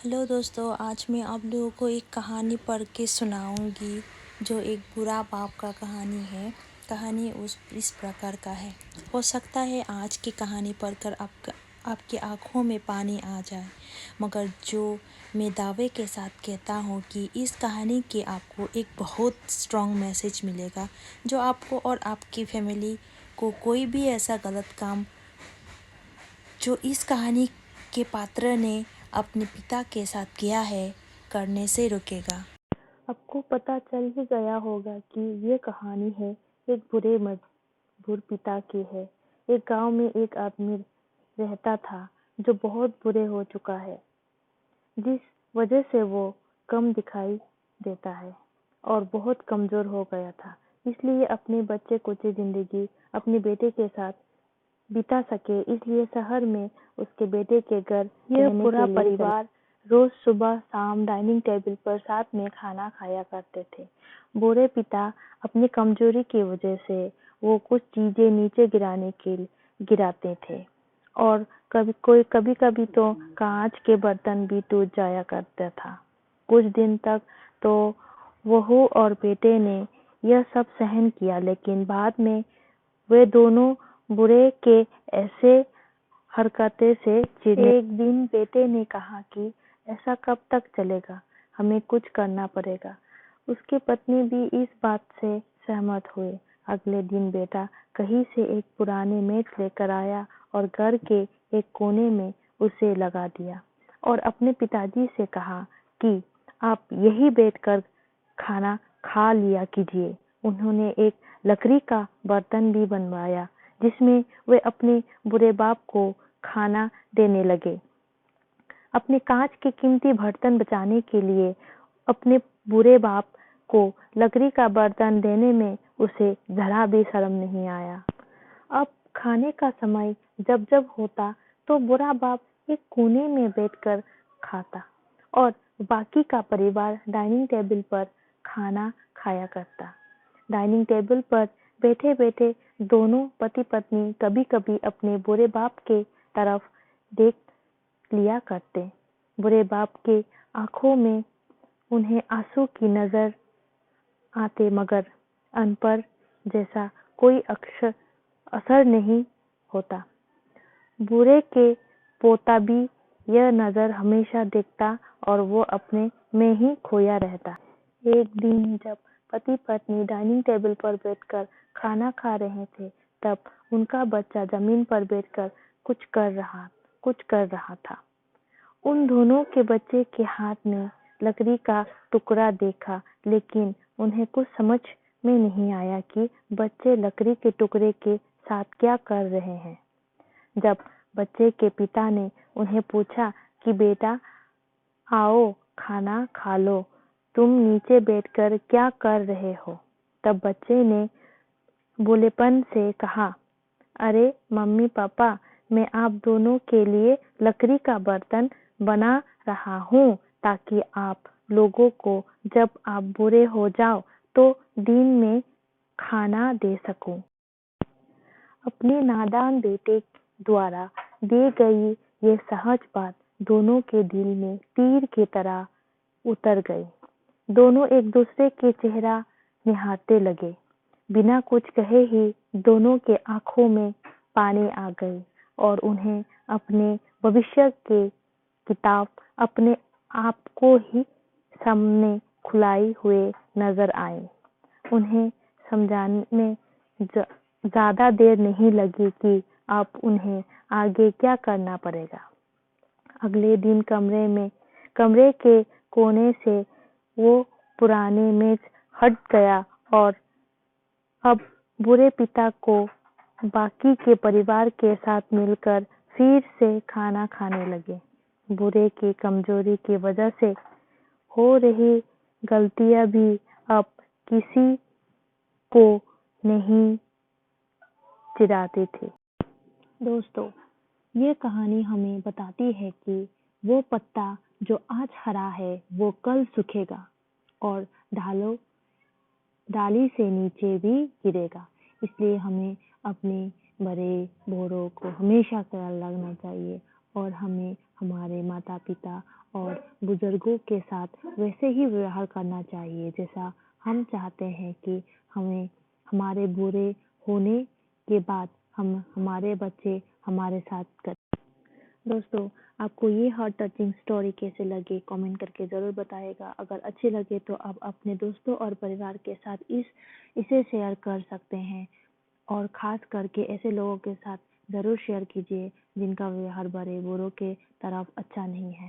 Hello दोस्तों, आज मैं आप लोगों को एक कहानी पढ़ के सुनाऊंगी जो एक बुरा बाप का कहानी है। कहानी इस प्रकार का है। हो सकता है आज की कहानी पढ़कर आपकी आँखों में पानी आ जाए, मगर जो मैं दावे के साथ कहता हूँ कि इस कहानी के आपको एक बहुत स्ट्रॉन्ग मैसेज मिलेगा जो आपको और आपकी फैमिली को कोई भी ऐसा गलत काम जो इस कहानी के पात्र ने अपने पिता के साथ किया है करने से रोकेगा। आपको पता चल ही गया होगा कि ये कहानी है एक बुरे मजबूर पिता की है। एक गांव में एक आदमी रहता था जो बहुत बुरे हो चुका है, जिस वजह से वो कम दिखाई देता है और बहुत कमजोर हो गया था। इसलिए अपने बच्चे कुछ जिंदगी अपने बेटे के साथ बिता सके, इसलिए शहर में उसके बेटे के घर यह पूरा परिवार रोज सुबह शाम डाइनिंग टेबल पर साथ में खाना खाया करते थे। बूढ़े पिता अपनी कमजोरी की वजह से वो कुछ चीजें नीचे गिराते थे और कभी कभी तो कांच के बर्तन भी टूट जाया करता था। कुछ दिन तक तो वहू और बेटे ने यह सब सहन किया, लेकिन बाद में वे दोनों बुरे के ऐसे हरकतें से चिढ़े। एक दिन बेटे ने कहा कि ऐसा कब तक चलेगा, हमें कुछ करना पड़ेगा। उसकी पत्नी भी इस बात से सहमत हुई। अगले दिन बेटा कहीं से एक पुराने मेज लेकर आया और घर के एक कोने में उसे लगा दिया और अपने पिताजी से कहा कि आप यहीं बैठकर खाना खा लिया कीजिए। उन्होंने एक लकड़ी का बर्तन भी बनवाया जिसमें वे अपने बुरे बाप को खाना देने लगे। अपने कांच के कीमती बर्तन बचाने के लिए अपने बुरे बाप को लकड़ी का बर्तन देने में उसे जरा भी शर्म नहीं आया। अब खाने का समय जब जब होता तो बुरा बाप एक कोने में बैठकर खाता और बाकी का परिवार डाइनिंग टेबल पर खाना खाया करता। डाइनिंग टेबल पर बैठे बैठे दोनों पति पत्नी कभी कभी अपने बुरे बाप के तरफ देख लिया करते। बुरे बाप के आंखों में उन्हें आंसू की नजर आते, मगर उन पर जैसा कोई असर नहीं होता। बुरे के पोता भी यह नजर हमेशा देखता और वो अपने में ही खोया रहता। एक दिन जब पति पत्नी डाइनिंग टेबल पर बैठकर खाना खा रहे थे, तब उनका बच्चा जमीन पर बैठकर कुछ कर रहा था। उन दोनों के बच्चे के हाथ में लकड़ी का टुकड़ा देखा, लेकिन उन्हें कुछ समझ में नहीं आया कि बच्चे लकड़ी के टुकड़े के साथ क्या कर रहे हैं। जब बच्चे के पिता ने उन्हें पूछा कि बेटा आओ खाना खा लो, तुम नीचे बैठकर क्या कर रहे हो, तब बच्चे ने भोलेपन से कहा, अरे मम्मी पापा, मैं आप दोनों के लिए लकड़ी का बर्तन बना रहा हूँ ताकि आप लोगों को जब आप बुरे हो जाओ तो दिन में खाना दे सकूं। अपने नादान बेटे द्वारा दी गई ये सहज बात दोनों के दिल में तीर की तरह उतर गई। दोनों एक दूसरे के चेहरा निहारते लगे। बिना कुछ कहे ही दोनों के आंखों में पानी आ गई और उन्हें अपने भविष्य के किताब अपने आप को ही सामने खुलाई हुए नजर आए। उन्हें समझाने ज्यादा देर नहीं लगी कि अब उन्हें आगे क्या करना पड़ेगा। अगले दिन कमरे के कोने से वो पुराने मेज हट गया और अब बुरे पिता को बाकी के परिवार के साथ मिलकर फिर से खाना खाने लगे। बुरे की कमजोरी की वजह से हो रही गलतियां भी अब किसी को नहीं चिढ़ाती थी। दोस्तों, ये कहानी हमें बताती है कि वो पत्ता जो आज हरा है वो कल सूखेगा और डाली से नीचे भी गिरेगा। इसलिए हमें अपने बड़े बूढ़ों को हमेशा ख्याल रखना चाहिए और हमें हमारे माता पिता और बुजुर्गों के साथ वैसे ही व्यवहार करना चाहिए जैसा हम चाहते हैं कि हमें हमारे बूढ़े होने के बाद हमारे बच्चे हमारे साथ करें। दोस्तों, आपको ये हार्ट टचिंग स्टोरी कैसे लगी कमेंट करके ज़रूर बताइएगा। अगर अच्छी लगे तो आप अपने दोस्तों और परिवार के साथ इसे शेयर कर सकते हैं और ख़ास करके ऐसे लोगों के साथ ज़रूर शेयर कीजिए जिनका व्यवहार बड़े बूढ़ों के तरफ अच्छा नहीं है।